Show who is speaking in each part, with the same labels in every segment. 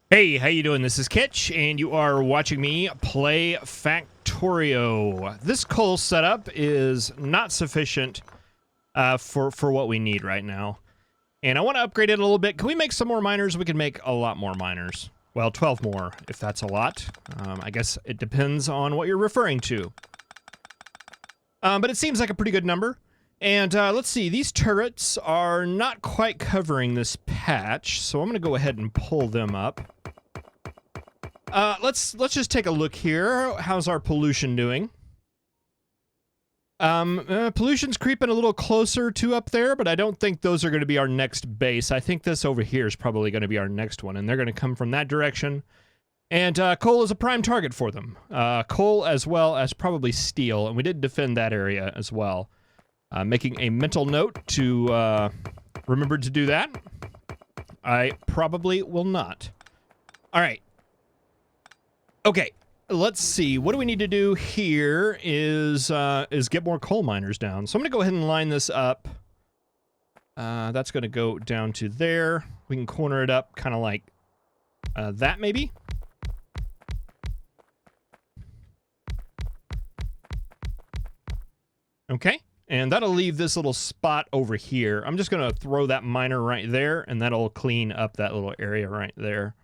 Speaker 1: Hey, how you doing? This is Kitch, and you are watching me play Factorio. This coal setup is not sufficient for what we need right now. And I want to upgrade it a little bit. Can we make some more miners? We can make a lot more miners. Well, 12 more, if that's a lot. I guess it depends on what you're referring to. But it seems like a pretty good number. And let's see, these turrets are not quite covering this patch, so I'm going to go ahead and pull them up. Let's just take a look here. How's our pollution doing? Pollution's creeping a little closer to up there, but I don't think those are going to be our next base. I think this over here is probably going to be our next one, and they're going to come from that direction. And coal is a prime target for them. Coal as well as probably steel, and we did defend that area as well. Making a mental note to remember to do that. I probably will not. All right. Okay, let's see. What do we need to do here is get more coal miners down. So I'm going to go ahead and line this up. That's going to go down to there. We can corner it up kind of like that maybe. Okay, and that'll leave this little spot over here. I'm just going to throw that miner right there, and that'll clean up that little area right there.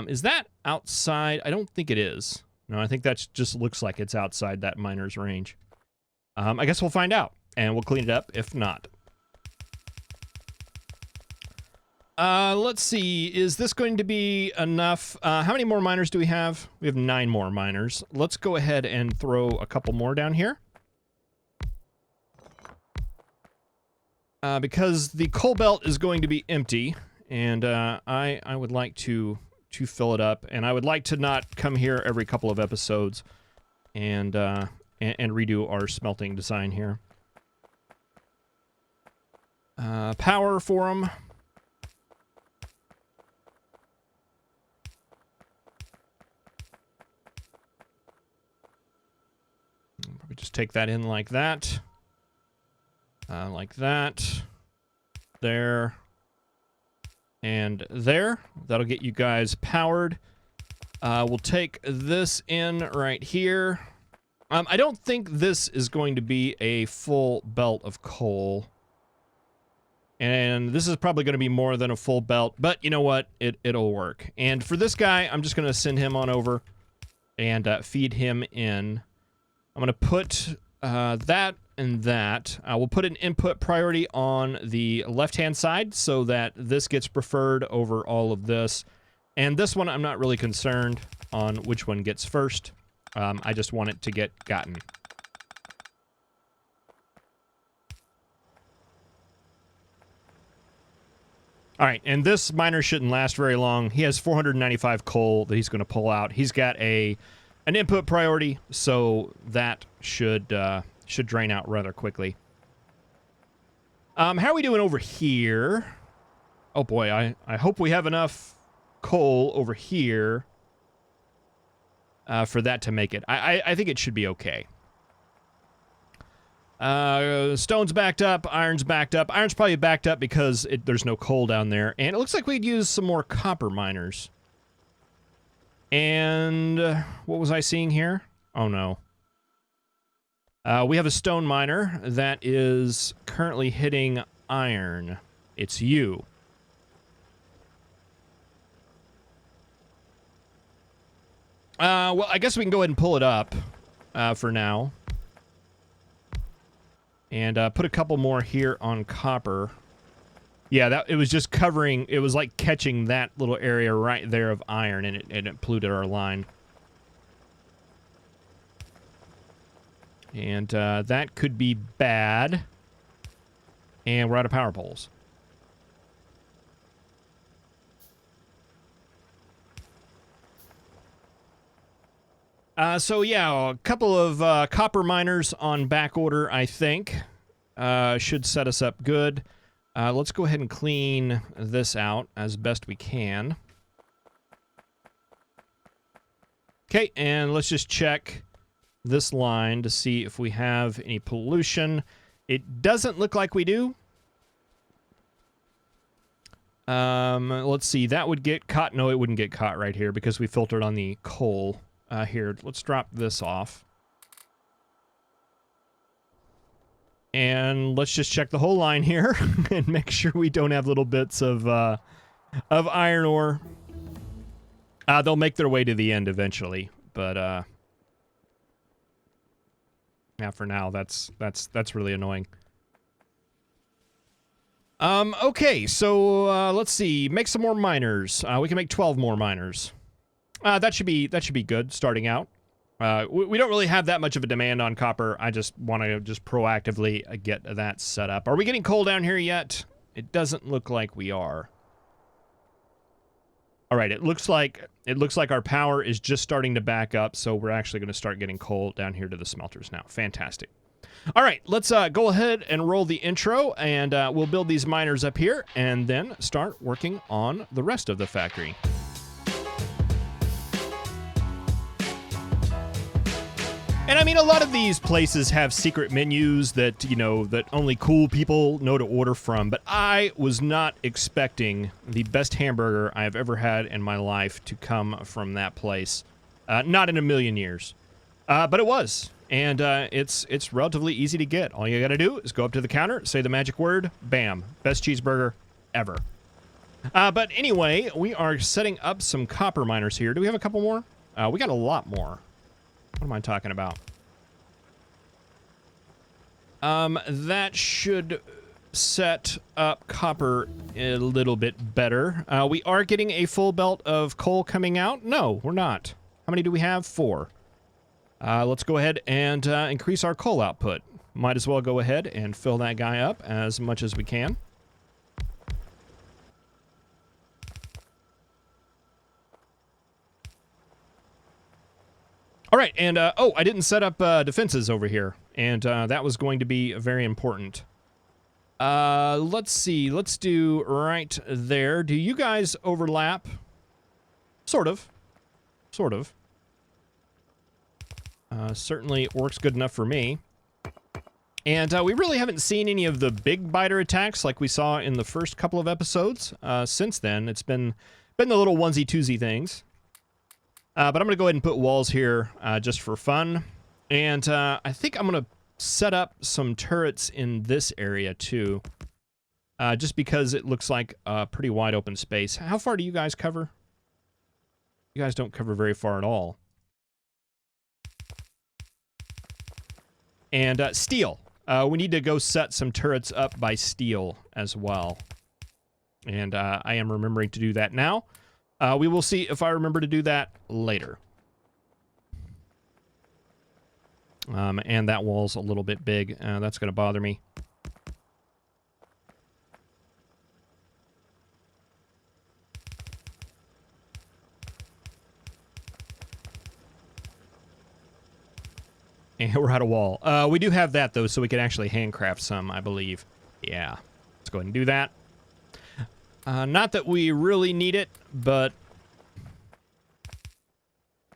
Speaker 1: Is that outside? I don't think it is. No, I think that just looks like it's outside that miner's range. I guess we'll find out, and we'll clean it up if not. Let's see. Is this going to be enough? How many more miners do we have? We have 9 more miners. Let's go ahead and throw a couple more down here. Because the coal belt is going to be empty, and I would like to fill it up, and I would like to not come here every couple of episodes and redo our smelting design here. Power for them. Probably just take that in like that. Like that. There. And there. That'll get you guys powered. We'll take this in right here. I don't think this is going to be a full belt of coal. And this is probably going to be more than a full belt, but you know what? It'll work. And for this guy, I'm just going to send him on over and feed him in. I'm going to put that and that. We'll put an input priority on the left-hand side so that this gets preferred over all of this. And this one, I'm not really concerned on which one gets first. I just want it to get gotten. All right, and this miner shouldn't last very long. He has 495 coal that he's going to pull out. He's got an input priority, so that should drain out rather quickly. How are we doing over here? Oh boy, I hope we have enough coal over here for that to make it. I think it should be okay. Stone's backed up, iron's backed up. Iron's probably backed up because there's no coal down there. And it looks like we'd use some more copper miners. And what was I seeing here? Oh no. We have a stone miner that is currently hitting iron. It's you. Well, I guess we can go ahead and pull it up for now. And put a couple more here on copper. Yeah, it was just covering, it was like catching that little area right there of iron, and it polluted our line. And that could be bad. And we're out of power poles. So yeah, a couple of copper miners on back order, I think, should set us up good. Let's go ahead and clean this out as best we can. Okay, and let's just check this line to see if we have any pollution. It doesn't look like we do. Let's see. That would get caught. No, it wouldn't get caught right here because we filtered on the coal. Here, let's drop this off. And let's just check the whole line here and make sure we don't have little bits of iron ore. They'll make their way to the end eventually, but yeah, for now that's really annoying. Okay, so let's see. Make some more miners. We can make 12 more miners. That should be good starting out. We don't really have that much of a demand on copper. I just want to proactively get that set up. Are we getting coal down here yet? It doesn't look like we are. All right, it looks like our power is just starting to back up, so we're actually going to start getting coal down here to the smelters now. Fantastic. All right, let's go ahead and roll the intro, and we'll build these miners up here, and then start working on the rest of the factory. And I mean, a lot of these places have secret menus that, you know, that only cool people know to order from, but I was not expecting the best hamburger I have ever had in my life to come from that place. Not in a million years. But it was. And it's relatively easy to get. All you gotta do is go up to the counter, say the magic word, bam. Best cheeseburger ever. But anyway, we are setting up some copper miners here. Do we have a couple more? We got a lot more. What am I talking about? That should set up copper a little bit better. We are getting a full belt of coal coming out. No, we're not. How many do we have? 4. Let's go ahead and increase our coal output. Might as well go ahead and fill that guy up as much as we can. All right, and oh, I didn't set up defenses over here, and that was going to be very important. Let's see, let's do right there. Do you guys overlap? Sort of. Sort of. Certainly works good enough for me. And we really haven't seen any of the big biter attacks like we saw in the first couple of episodes. Since then, it's been the little onesie-twosie things. But I'm going to go ahead and put walls here just for fun. And I think I'm going to set up some turrets in this area too. Just because it looks like a pretty wide open space. How far do you guys cover? You guys don't cover very far at all. And steel. We need to go set some turrets up by steel as well. And I am remembering to do that now. We will see if I remember to do that later. And that wall's a little bit big. That's going to bother me. And we're out of wall. We do have that, though, so we can actually handcraft some, I believe. Yeah. Let's go ahead and do that. Not that we really need it, but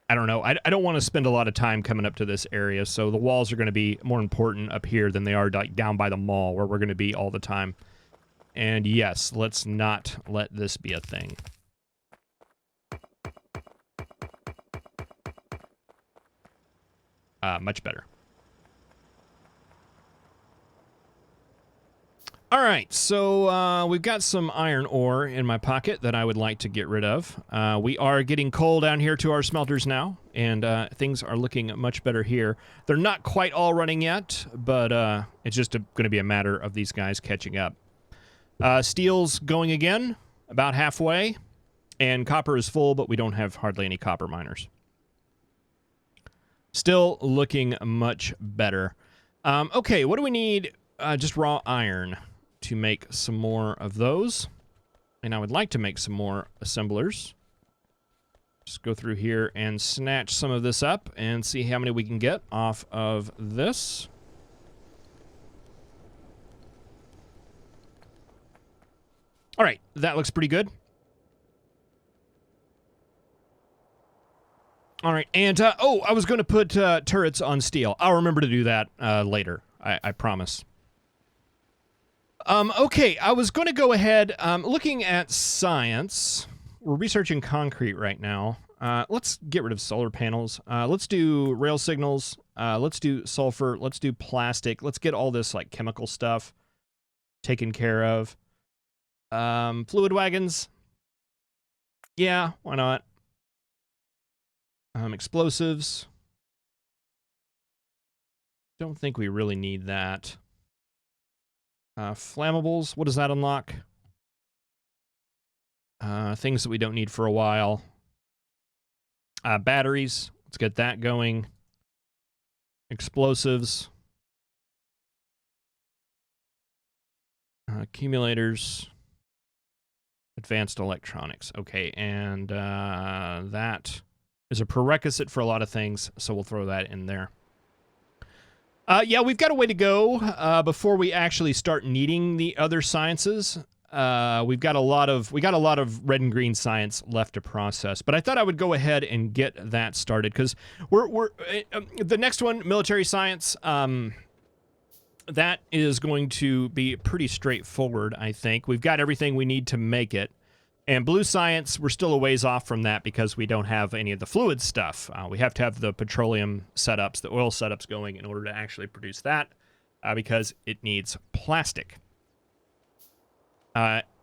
Speaker 1: I don't know. I don't want to spend a lot of time coming up to this area, so the walls are going to be more important up here than they are like down by the mall where we're going to be all the time. And yes, let's not let this be a thing. Much better. All right, so we've got some iron ore in my pocket that I would like to get rid of. We are getting coal down here to our smelters now, and things are looking much better here. They're not quite all running yet, but it's just going to be a matter of these guys catching up. Steel's going again, about halfway, and copper is full, but we don't have hardly any copper miners. Still looking much better. Okay, what do we need? Just raw iron to make some more of those. And I would like to make some more assemblers. Just go through here and snatch some of this up and see how many we can get off of this. All right, that looks pretty good. All right, and, oh, I was going to put turrets on steel. I'll remember to do that later, I promise. Okay, I was going to go ahead, looking at science. We're researching concrete right now. Let's get rid of solar panels. Let's do rail signals. Let's do sulfur. Let's do plastic. Let's get all this, like, chemical stuff taken care of. Fluid wagons. Yeah, why not? Explosives. Don't think we really need that. Flammables. What does that unlock? Things that we don't need for a while. Batteries. Let's get that going. Explosives. Accumulators. Advanced electronics. Okay, and that is a prerequisite for a lot of things, so we'll throw that in there. Yeah, we've got a way to go before we actually start needing the other sciences. We got a lot of red and green science left to process, but I thought I would go ahead and get that started because we're the next one, military science. That is going to be pretty straightforward, I think. We've got everything we need to make it. And blue science, we're still a ways off from that because we don't have any of the fluid stuff. We have to have the petroleum setups, the oil setups going in order to actually produce that because it needs plastic.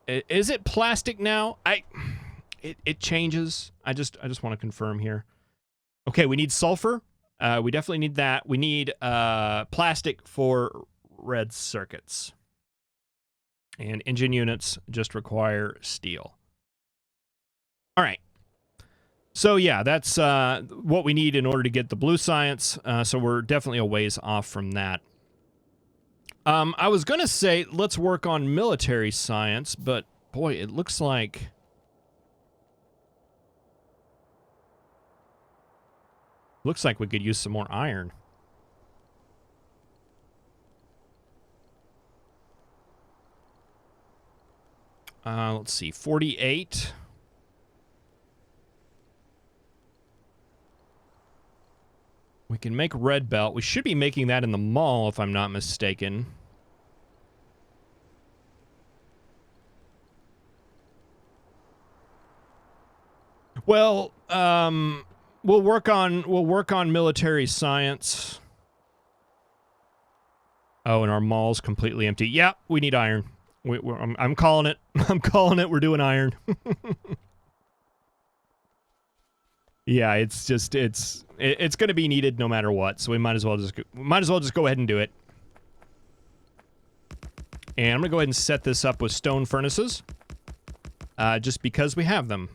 Speaker 1: Is it plastic now? It changes. I just want to confirm here. Okay, we need sulfur. We definitely need that. We need plastic for red circuits. And engine units just require steel. All right. So yeah, that's what we need in order to get the blue science. So we're definitely a ways off from that. I was going to say let's work on military science, but boy, it looks like... Looks like we could use some more iron. Let's see, 48. We can make red belt. We should be making that in the mall, if I'm not mistaken. Well, we'll work on military science. Oh, and our mall's completely empty. Yeah, we need iron. I'm calling it. I'm calling it. We're doing iron. Yeah, it's just it's going to be needed no matter what. So we might as well just go ahead and do it. And I'm going to go ahead and set this up with stone furnaces, just because we have them.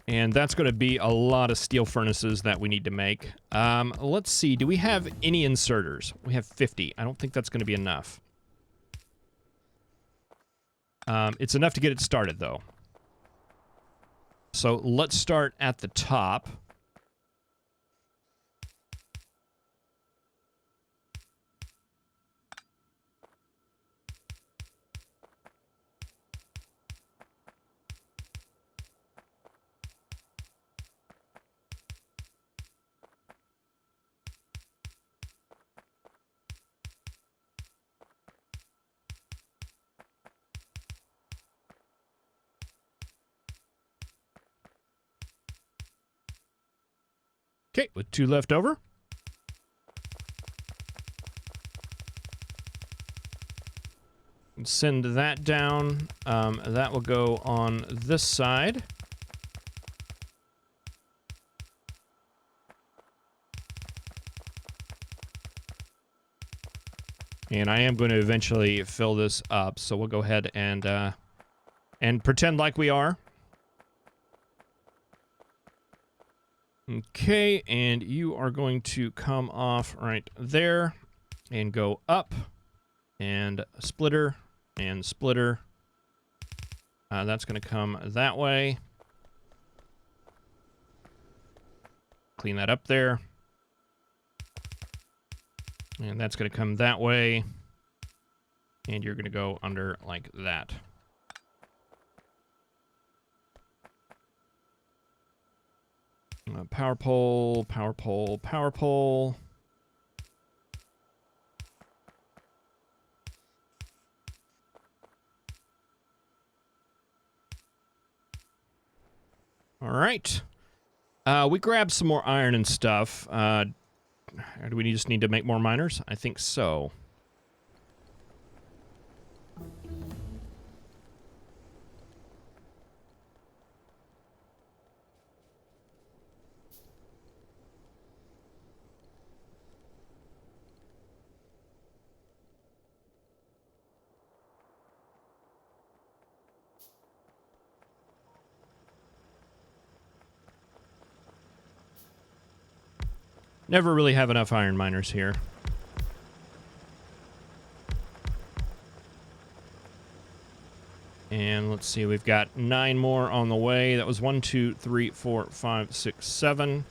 Speaker 1: And that's going to be a lot of steel furnaces that we need to make. Let's see. Do we have any inserters? We have 50. I don't think that's going to be enough. It's enough to get it started, though. So let's start at the top. Okay, with 2 left over. Send that down. That will go on this side. And I am going to eventually fill this up, so we'll go ahead and pretend like we are. Okay, and you are going to come off right there and go up and splitter and splitter. That's going to come that way. Clean that up there. And that's going to come that way. And you're going to go under like that. Power pole, power pole, power pole. All right. We grabbed some more iron and stuff. Do we just need to make more miners? I think so. Never really have enough iron miners here. And let's see, we've got 9 more on the way. That was 1, 2, 3, 4, 5, 6, 7.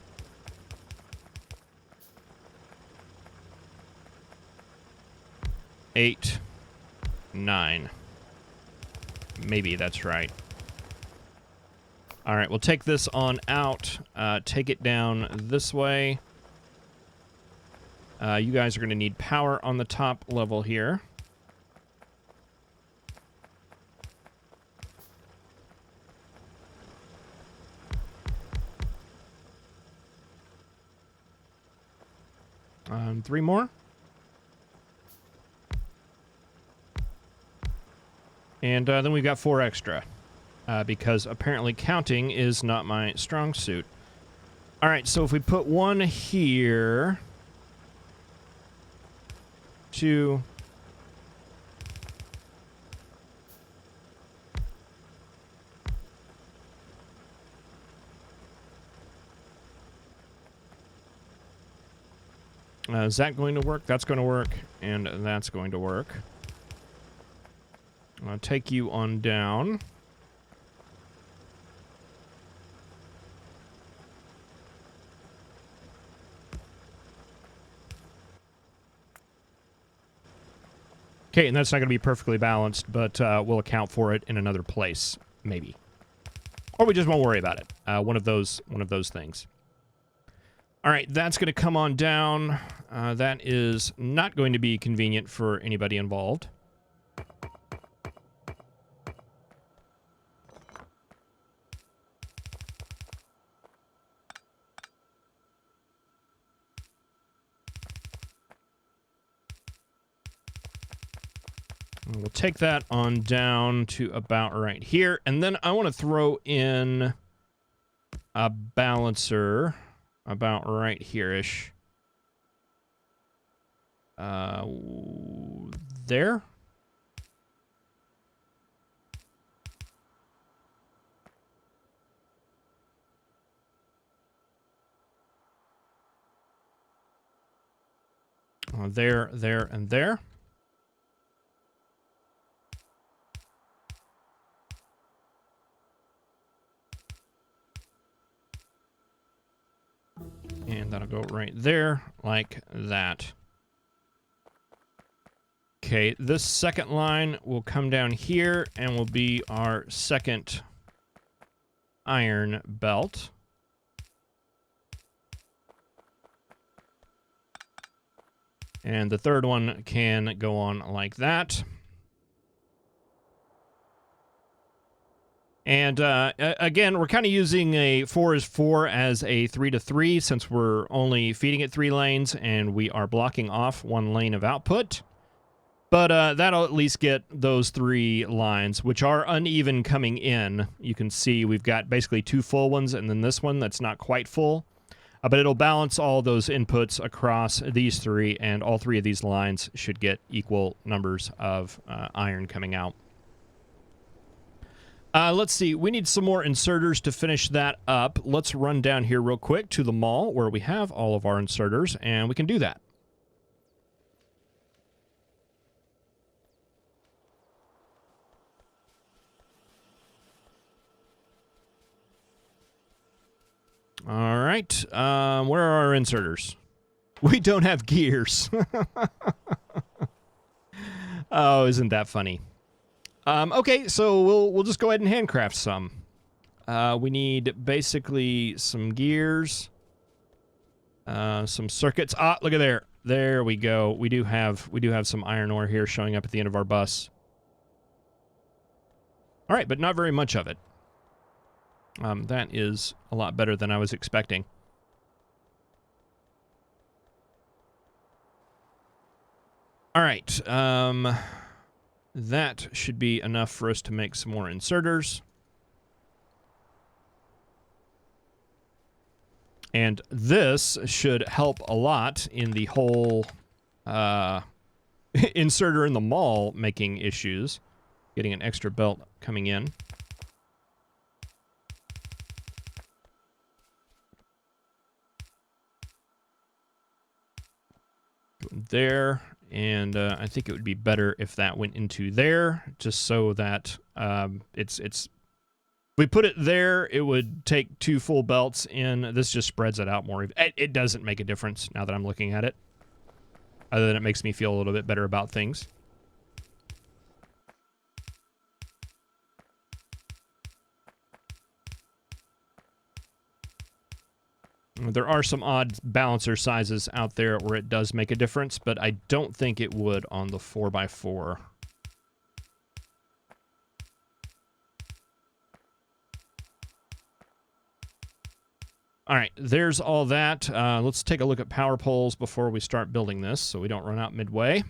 Speaker 1: Eight, 9. Maybe that's right. All right, we'll take this on out. Take it down this way. You guys are going to need power on the top level here. Three more. And then we've got 4 extra. Because apparently counting is not my strong suit. All right, so if we put 1 here... 2... is that going to work? That's going to work, and that's going to work. I'll take you on down. Okay, and that's not going to be perfectly balanced, but we'll account for it in another place, maybe. Or we just won't worry about it. One of those things. All right, that's going to come on down. That is not going to be convenient for anybody involved. We'll take that on down to about right here. And then I want to throw in a balancer about right here-ish. There? There, there, and there. And that'll go right there, like that. Okay, this second line will come down here and will be our second iron belt. And the third one can go on like that. And again, we're kind of using a 4-4 as a 3-3 since we're only feeding it 3 lanes and we are blocking off 1 lane of output. But that'll at least get those 3 lines, which are uneven coming in. You can see we've got basically 2 full ones and then this one that's not quite full. But it'll balance all those inputs across these 3, and all 3 of these lines should get equal numbers of iron coming out. Let's see. We need some more inserters to finish that up. Let's run down here real quick to the mall where we have all of our inserters, and we can do that. All right. Where are our inserters? We don't have gears. Oh, isn't that funny? Okay, so we'll just go ahead and handcraft some. We need basically some gears, some circuits. Ah, look at there. There we go. We do have some iron ore here showing up at the end of our bus. All right, but not very much of it. That is a lot better than I was expecting. All right. That should be enough for us to make some more inserters. And this should help a lot in the whole inserter in the mall making issues. Getting an extra belt coming in. There, and I think it would be better if that went into there, just so that it's we put it there, it would take 2 full belts in. This just spreads it out more. It doesn't make a difference now that I'm looking at it, other than it makes me feel a little bit better about things. There are some odd balancer sizes out there where it does make a difference, but I don't think it would on the 4x4. All right, there's all that. Let's take a look at power poles before we start building this so we don't run out midway.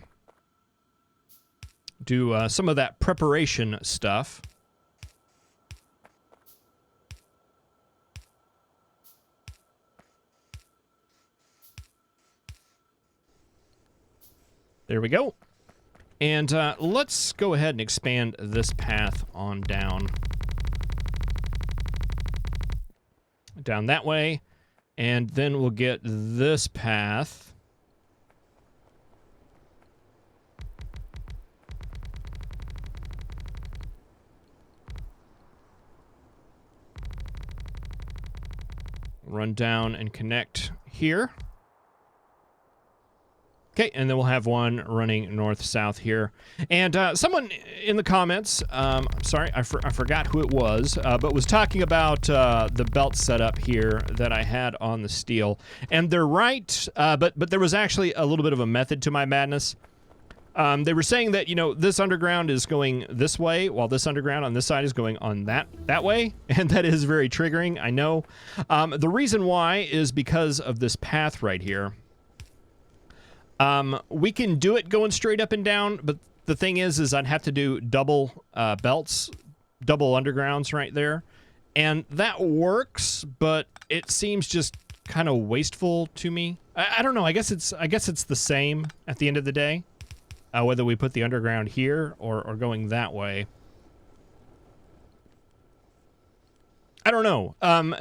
Speaker 1: Do some of that preparation stuff. There we go. And let's go ahead and expand this path on down. Down that way. And then we'll get this path. Run down and connect here. Okay, and then we'll have one running north-south here. And someone in the comments, sorry, I forgot who it was, but was talking about the belt setup here that I had on the steel. And they're right, but there was actually a little bit of a method to my madness. They were saying that, you know, this underground is going this way, while this underground on this side is going on that way, and that is very triggering, I know. The reason why is because of this path right here. We can do it going straight up and down, but the thing is I'd have to do double belts, double undergrounds right there. And that works, but it seems just kind of wasteful to me. I don't know, I guess it's the same at the end of the day, whether we put the underground here or going that way. I don't know.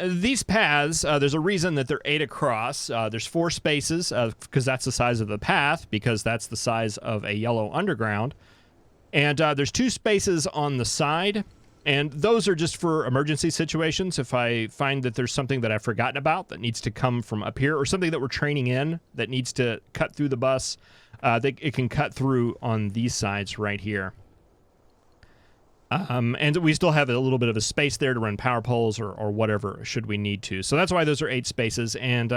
Speaker 1: These paths, there's a reason that they're 8 across. There's 4 spaces, because that's the size of the path, because that's the size of a yellow underground. And there's 2 spaces on the side, and those are just for emergency situations. If I find that there's something that I've forgotten about that needs to come from up here, or something that we're training in that needs to cut through the bus, it can cut through on these sides right here. And we still have a little bit of a space there to run power poles or whatever should we need to. So that's why those are 8 spaces. And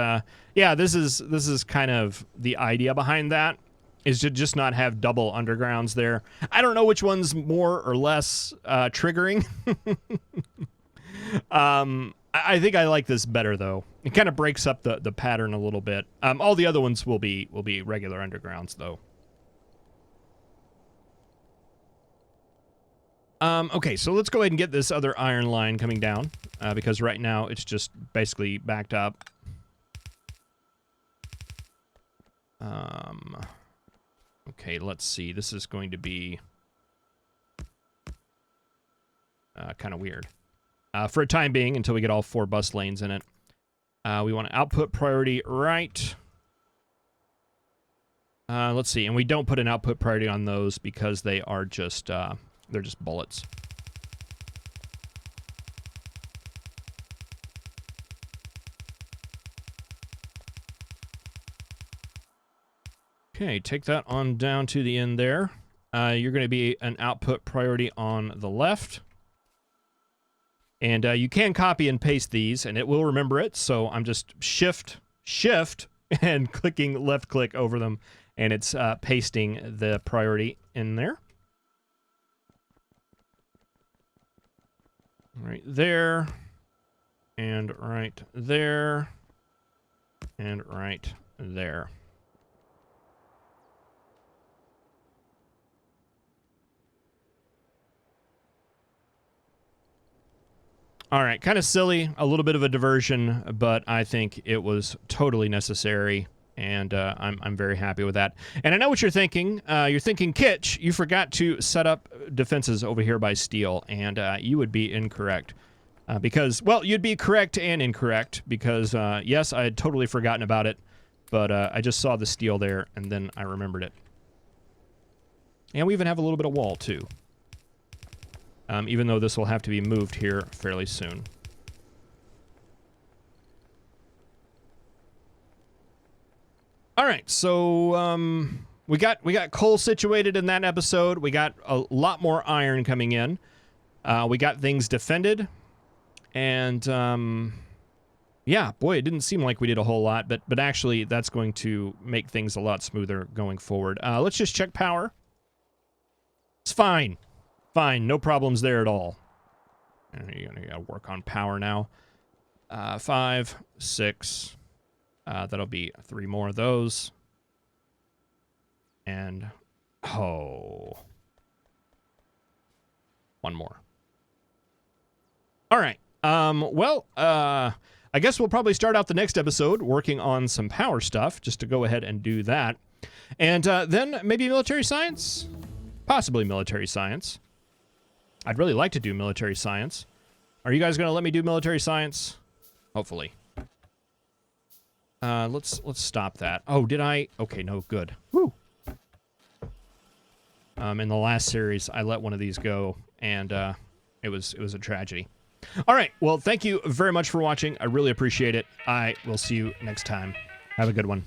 Speaker 1: yeah, this is kind of the idea behind that, is to just not have double undergrounds there. I don't know which one's more or less triggering. I think I like this better though. It kind of breaks up the pattern a little bit. All the other ones will be regular undergrounds though. Okay, so let's go ahead and get this other iron line coming down, because right now it's just basically backed up. Okay, let's see. This is going to be kind of weird. For a time being, until we get all 4 bus lanes in it. We want to output priority right. Let's see, and we don't put an output priority on those because they are just... they're just bullets. Okay, take that on down to the end there. You're going to be an output priority on the left. And you can copy and paste these, and it will remember it. So I'm just shift, and clicking left click over them, and it's pasting the priority in there. Right there. and right there, and right there. All right, kind of silly, a little bit of a diversion, but I think it was totally necessary, and I'm very happy with that. And I know what you're thinking. You're thinking, Kitch, you forgot to set up defenses over here by steel, and you would be incorrect. Because, well, you'd be correct and incorrect, because, yes, I had totally forgotten about it, but I just saw the steel there, and then I remembered it. And we even have a little bit of wall, too. Even though this will have to be moved here fairly soon. All right, so we got coal situated in that episode. We got a lot more iron coming in. We got things defended, and yeah, boy, it didn't seem like we did a whole lot, but actually that's going to make things a lot smoother going forward. Let's just check power. It's fine. Fine, no problems there at all. You're gonna gotta work on power now. 5, 6. That'll be 3 more of those. And, oh. 1 more. All right. Well, I guess we'll probably start out the next episode working on some power stuff, just to go ahead and do that. And then maybe military science? Possibly military science. I'd really like to do military science. Are you guys going to let me do military science? Hopefully. Let's stop that. Oh, did I? Okay, no, good. Woo. In the last series, I let one of these go, and it was a tragedy. All right, well, thank you very much for watching. I really appreciate it. I will see you next time. Have a good one.